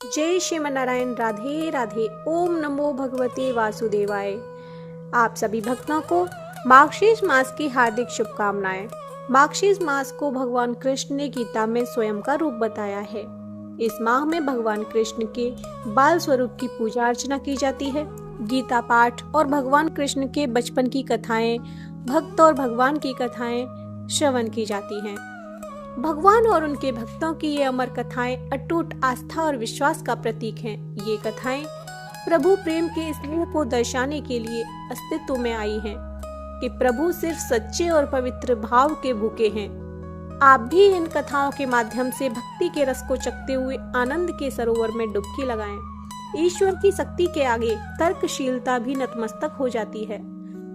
जय श्रीमन्नारायण। राधे राधे। ओम नमो भगवते वासुदेवाय। आप सभी भक्तों को मार्गशीर्ष मास की हार्दिक शुभकामनाएं। मार्गशीर्ष मास को भगवान कृष्ण ने गीता में स्वयं का रूप बताया है। इस माह में भगवान कृष्ण के बाल स्वरूप की पूजा अर्चना की जाती है। गीता पाठ और भगवान कृष्ण के बचपन की कथाएं, भक्त और भगवान की कथाएं श्रवण की जाती हैं। भगवान और उनके भक्तों की ये अमर कथाएं अटूट आस्था और विश्वास का प्रतीक हैं। ये कथाएं प्रभु प्रेम के स्नेह को दर्शाने के लिए अस्तित्व में आई हैं कि प्रभु सिर्फ सच्चे और पवित्र भाव के भूखे हैं। आप भी इन कथाओं के माध्यम से भक्ति के रस को चखते हुए आनंद के सरोवर में डुबकी लगाएं। ईश्वर की शक्ति के आगे तर्कशीलता भी नतमस्तक हो जाती है।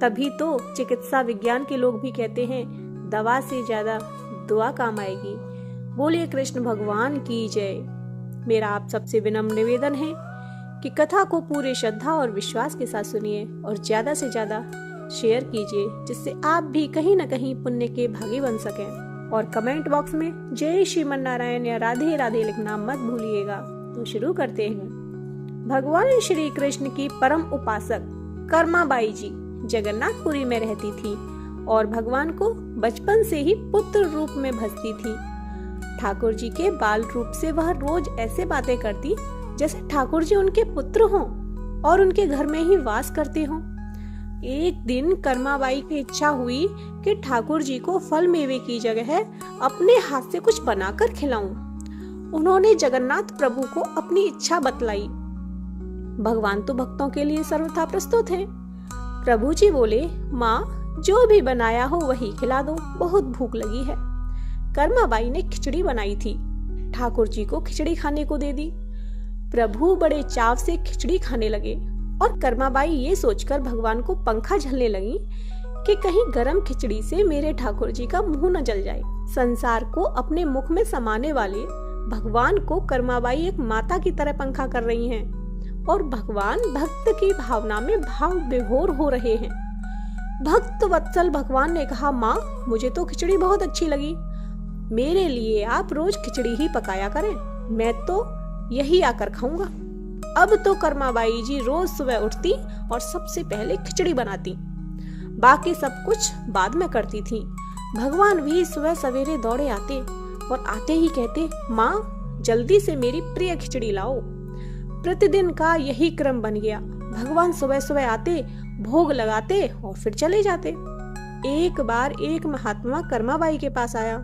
तभी तो चिकित्सा विज्ञान के लोग भी कहते हैं, दवा से ज्यादा दुआ काम आएगी। बोलिए कृष्ण भगवान की जय। मेरा आप सबसे विनम्र निवेदन है कि कथा को पूरे श्रद्धा और विश्वास के साथ सुनिए और ज्यादा से ज्यादा शेयर कीजिए, जिससे आप भी कहीं न कहीं पुण्य के भागी बन सकें। और कमेंट बॉक्स में जय श्रीमन्नारायण या राधे राधे लिखना मत भूलिएगा। तो शुरू करते हैं। भगवान श्री कृष्ण की परम उपासक कर्माबाई जी जगन्नाथपुरी में रहती थी और भगवान को बचपन से ही पुत्र रूप में भजती थी। ठाकुर जी के बाल रूप से वह रोज ऐसे बातें करती जैसे ठाकुर जी उनके पुत्र हों और उनके घर में ही वास करते हों। एक दिन कर्माबाई की इच्छा हुई कि ठाकुर जी को फल मेवे की जगह अपने हाथ से कुछ बनाकर खिलाऊं। उन्होंने जगन्नाथ प्रभु को अपनी इच्छा बतलाई। भगवान तो भक्तों के लिए सर्वथा प्रस्तुत हैं। प्रभु जी बोले, माँ जो भी बनाया हो वही खिला दो, बहुत भूख लगी है। कर्माबाई ने खिचड़ी बनाई थी। ठाकुर जी को खिचड़ी खाने को दे दी। प्रभु बड़े चाव से खिचड़ी खाने लगे और कर्माबाई ये सोचकर भगवान को पंखा झलने लगी कि कहीं गरम खिचड़ी से मेरे ठाकुर जी का मुंह न जल जाए। संसार को अपने मुख में समाने वाले भगवान को कर्माबाई एक माता की तरह पंखा कर रही हैं और भगवान भक्त की भावना में भाव विभोर हो रहे हैं। भक्त वत्सल भगवान ने कहा, माँ मुझे तो खिचड़ी बहुत अच्छी लगी, मेरे लिए आप रोज खिचड़ी ही पकाया करें, मैं तो यही आकर खाऊंगा। अब तो कर्माबाई जी रोज सुबह उठती और सबसे पहले खिचड़ी बनाती, बाकी सब कुछ बाद में करती थी। भगवान भी सुबह सवेरे दौड़े आते और आते ही कहते, माँ जल्दी से मेरी प्रिय खिचड़ी लाओ। प्रतिदिन का यही क्रम बन गया। भगवान सुबह सुबह आते, भोग लगाते और फिर चले जाते। एक बार एक महात्मा कर्माबाई के पास आया।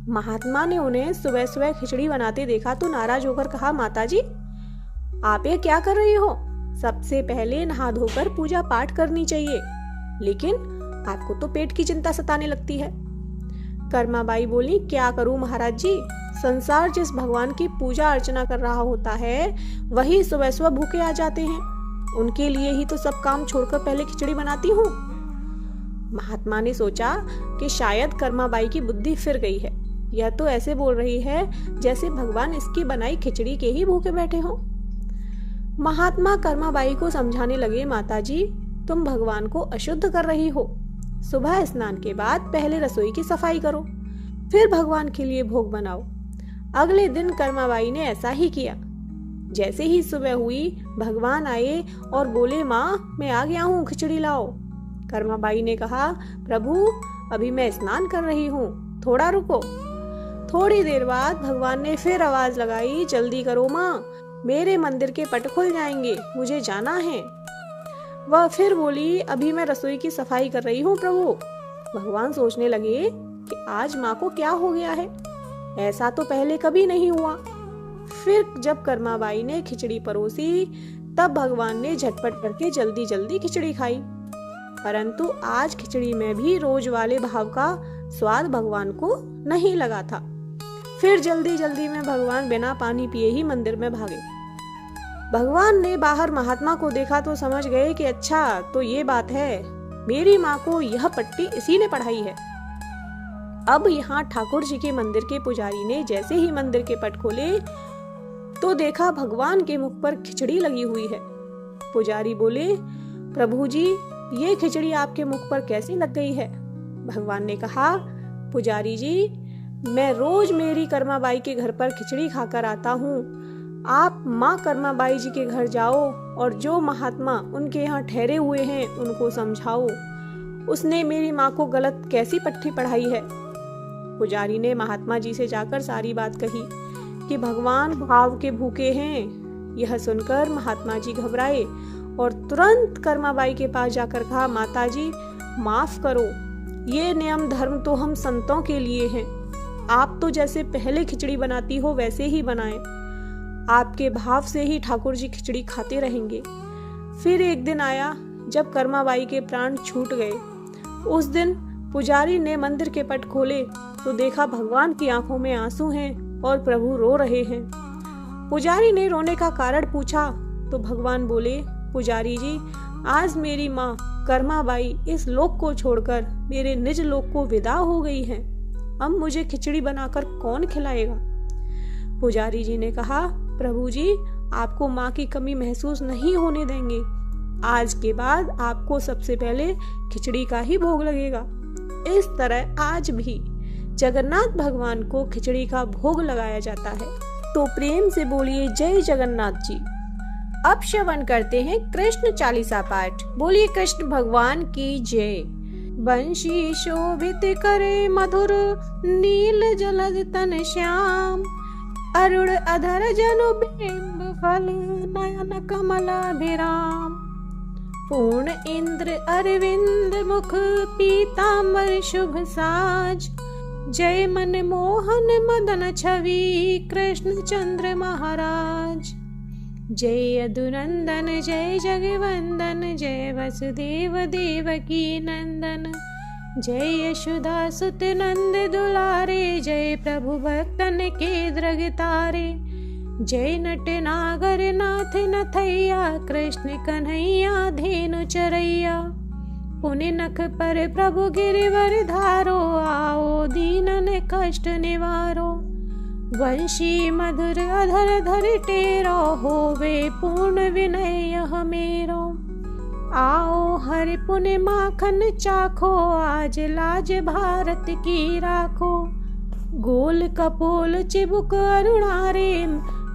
महात्मा ने उन्हें सुबह सुबह खिचड़ी बनाते देखा तो नाराज होकर कहा, माताजी आप ये क्या कर रही हो? सबसे पहले नहा धोकर पूजा पाठ करनी चाहिए, लेकिन आपको तो पेट की चिंता सताने लगती है। कर्माबाई बोली, क्या करूं महाराज जी, संसार जिस भगवान की पूजा अर्चना कर रहा होता है वही सुबह सुबह भूखे आ जाते हैं, उनके लिए ही तो सब काम छोड़कर पहले खिचड़ी बनाती हूँ। महात्मा ने सोचा कि शायद कर्माबाई की बुद्धि फिर गई है। यह तो ऐसे बोल रही है जैसे भगवान इसकी बनाई खिचड़ी के ही भूखे बैठे हों। महात्मा कर्माबाई को समझाने लगे, माताजी तुम भगवान को अशुद्ध कर रही हो। सुबह स्नान के बाद पहले रसोई की सफाई करो, फिर भगवान के लिए भोग बनाओ। अगले दिन कर्माबाई ने ऐसा ही किया। जैसे ही सुबह हुई भगवान आए और बोले, माँ मैं आ गया हूँ, खिचड़ी लाओ। कर्माबाई ने कहा, प्रभु अभी मैं स्नान कर रही हूँ, थोड़ा रुको। थोड़ी देर बाद भगवान ने फिर आवाज लगाई, जल्दी करो माँ, मेरे मंदिर के पट खुल जाएंगे, मुझे जाना है। वह फिर बोली, अभी मैं रसोई की सफाई कर रही हूँ प्रभु। भगवान सोचने लगे कि आज माँ को क्या हो गया है, ऐसा तो पहले कभी नहीं हुआ। फिर जब कर्माबाई ने खिचड़ी परोसी तब भगवान ने झटपट करके जल्दी जल्दी खिचड़ी खाई, परंतु आज खिचड़ी में भी रोज वाले भाव का स्वाद भगवान को नहीं लगा था। फिर जल्दी जल्दी में भगवान बिना पानी पिए ही मंदिर में भागे। भगवान ने बाहर महात्मा को देखा तो समझ गए कि अच्छा तो ये बात है, मेरी माँ को यह पट्टी इसी ने पढ़ाई है। अब यहाँ ठाकुर जी के मंदिर के पुजारी ने जैसे ही मंदिर के पट खोले तो देखा भगवान के मुख पर खिचड़ी लगी हुई है। पुजारी बोले, प्रभु जी ये खिचड़ी आपके मुख पर कैसे लग गई है? भगवान ने कहा, पुजारी जी मैं रोज मेरी कर्माबाई के घर पर खिचड़ी खाकर आता हूँ, आप माँ कर्माबाई जी के घर जाओ और जो महात्मा उनके यहाँ ठहरे हुए हैं उनको समझाओ। उसने मेरी माँ को गलत कैसी पट्टी पढ़ाई है। पुजारी ने महात्मा जी से जाकर सारी बात कही कि भगवान भाव के भूखे हैं। यह सुनकर महात्मा जी घबराए और तुरंत कर्माबाई के पास जाकर कहा, माताजी माफ करो, ये नियम धर्म तो हम संतों के लिए हैं। आप तो जैसे पहले खिचड़ी बनाती हो वैसे ही बनाएं। आपके भाव से ही ठाकुर जी खिचड़ी खाते रहेंगे। फिर एक दिन आया जब कर्माबाई के प्राण छूट गए। उस दिन पुजारी ने मंदिर के पट खोले तो देखा भगवान की आंखों में आंसू हैं और प्रभु रो रहे हैं। पुजारी ने रोने का कारण पूछा तो भगवान बोले, पुजारी जी, आज मेरी माँ कर्माबाई इस लोक को छोड़कर मेरे निज लोक को विदा हो गई है। अब मुझे खिचड़ी बनाकर कौन खिलाएगा। पुजारी जी ने कहा, प्रभु जी आपको माँ की कमी महसूस नहीं होने देंगे। आज के बाद आपको सबसे पहले खिचड़ी का ही भोग लगेगा। इस तरह आज भी जगन्नाथ भगवान को खिचड़ी का भोग लगाया जाता है। तो प्रेम से बोलिए जय जगन्नाथ जी। अब श्रवण करते हैं कृष्ण चालीसा पाठ। बोलिए कृष्ण भगवान की जय। बंशी शोभित करे मधुर नील जलद तन श्याम, अरुण अधर जनु बिंब फल नयन कमलाभिराम। पूर्ण इंद्र अरविंद मुख पीतांबर शुभ साज, जय मन मोहन मदन छवि कृष्ण चंद्र महाराज। जय यदुनंदन जय जगवंदन, जय वसुदेव देवकी नंदन, जय यशोदा सुत नंद दुलारे, जय प्रभु भक्तन के द्रग तारे। जय नट नागर नाथ नथैया, कृष्ण कन्हैया धेनु चरैया। पुनि नख पर प्रभु गिरिवर धारो, आओ दीनन कष्ट निवारो। वंशी मधुर अधर धर टेरो, होवे पूर्ण विनय यह मेरो। आओ हरि पुण्य माखन चाखो, आज लाज भारत की राखो। गोल कपोल चिबुक अरुणारे,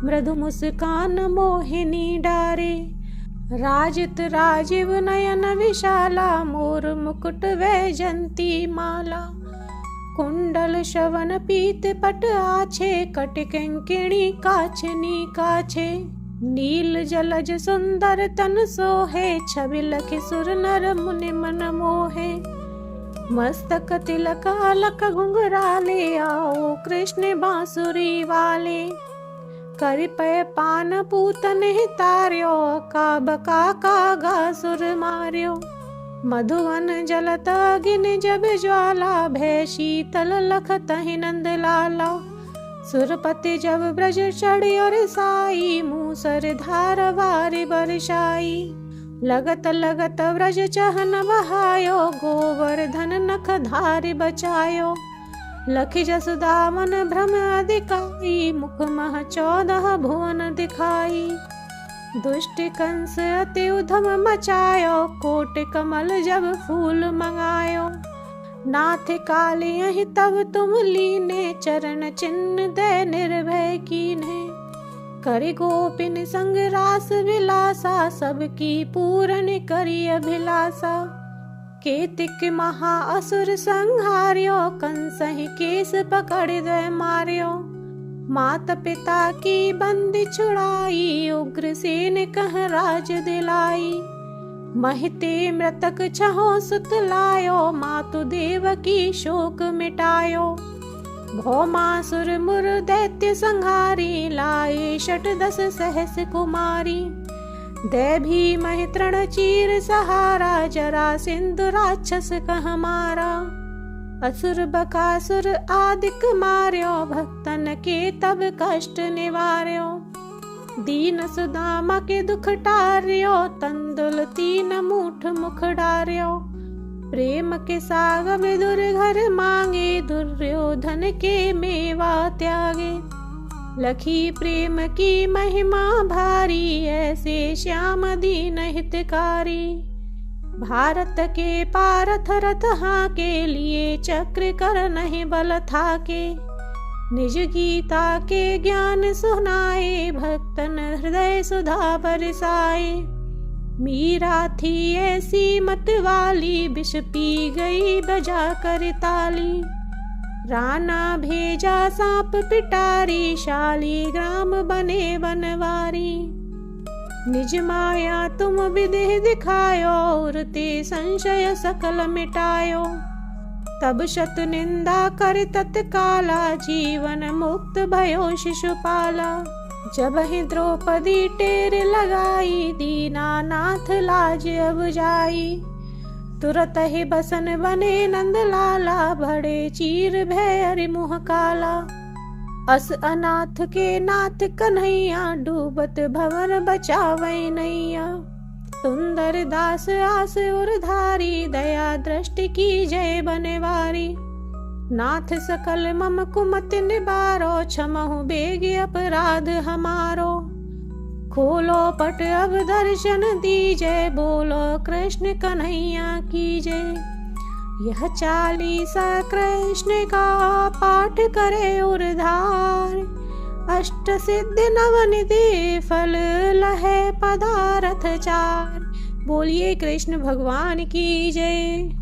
मृदु मुस्कान मोहिनी डारे। राजित राजीव नयन विशाला, मोर मुकुट वैजंती माला। कुंडल श्रवण पीत पट आछे, कट कंकिणी काछनी काछे। नील जलज सुंदर तन सोहे, छवि लखि सुर नर मुनि मन मोहे। मस्तक तिलक अलक घुंघराले, आओ कृष्ण बांसुरी वाले। कर पय पान पूतन तार्यो, काब काका गासुर मार्यो। मधुवन जलत अगिन जब ज्वाला, भय शीतल लखत ही नंद लाला। सुरपति जब ब्रज चढ़ी और साई, मूसर धार वारि बरसाई। लगत लगत ब्रज चहन बहायो, गोवर्धन नख धारि बचायो। लखि जसुदा मन भ्रम अधिकाई, मुख मह 14 भुवन दिखाई। दुष्ट कंस अति उधम मचायो, कोट कमल जब फूल मंगायो। नाथ काले यही तब तुम लीने, चरण चिन्ह दे निर्भय कीन्हे। करि गोपिन संग रास विलासा, सबकी पूरन करी अभिलाषा। केतिक महा असुर संहार्यो, कंसहि केस पकड़ दे मार्यो। मात पिता की बंदी छुड़ाई, उग्रसेन कह राज दिलाई। महिते मृतक छहो सुत लायो, मातु देव की शोक मिटायो। भौमासुर मुर दैत्य संहारी, लाए 10 सहस कुमारी। दैभी महि तृण चीर सहारा, जरा सिंधु राक्षस कह मारा। असुर बकासुर आदिक मार्यो, भक्तन के तब कष्ट निवार्यो। दीन सुदामा के दुख टार्यो, तंदुल 3 मूठ मुख डार्यो। प्रेम के साग विदुर घर मांगे, दुर्योधन के मेवा त्यागे। लखी प्रेम की महिमा भारी, ऐसे श्याम दीन हितकारी। भारत के पारथ रथ हाँ के लिए, चक्र कर नहीं बल था के। निज गीता के ज्ञान सुनाए, भक्तन हृदय सुधा बरसाए। मीरा थी ऐसी मत वाली, विष पी गई बजा कर ताली। राणा भेजा सांप पिटारी, शालीग्राम बने बनवारी। निज माया तुम विदेह दिखायो, उरते संशय सकल मिटायो। तब शत निंदा कर तत्काला, जीवन मुक्त भयो शिशुपाला। जब ही द्रौपदी टेर लगाई, दीनानाथ लाज अब जाई। तुरत ही बसन बने नंद लाला, बड़े चीर भय हरि मुह काला। अस अनाथ के नाथ कन्हैया, डूबत भवर बचावै नैया। सुंदर दास आस उरधारी, दया दृष्टि की जय बनवारी। नाथ सकल मम कुमति निबारो, क्षमहु बेग अपराध हमारो। खोलो पट अब दर्शन दीजै, बोलो कृष्ण कन्हैया की जय। यह चालीसा कृष्ण का पाठ करे उरधार, अष्ट सिद्धि नवनिधि फल लहे पदारथ चार। बोलिए कृष्ण भगवान की जय।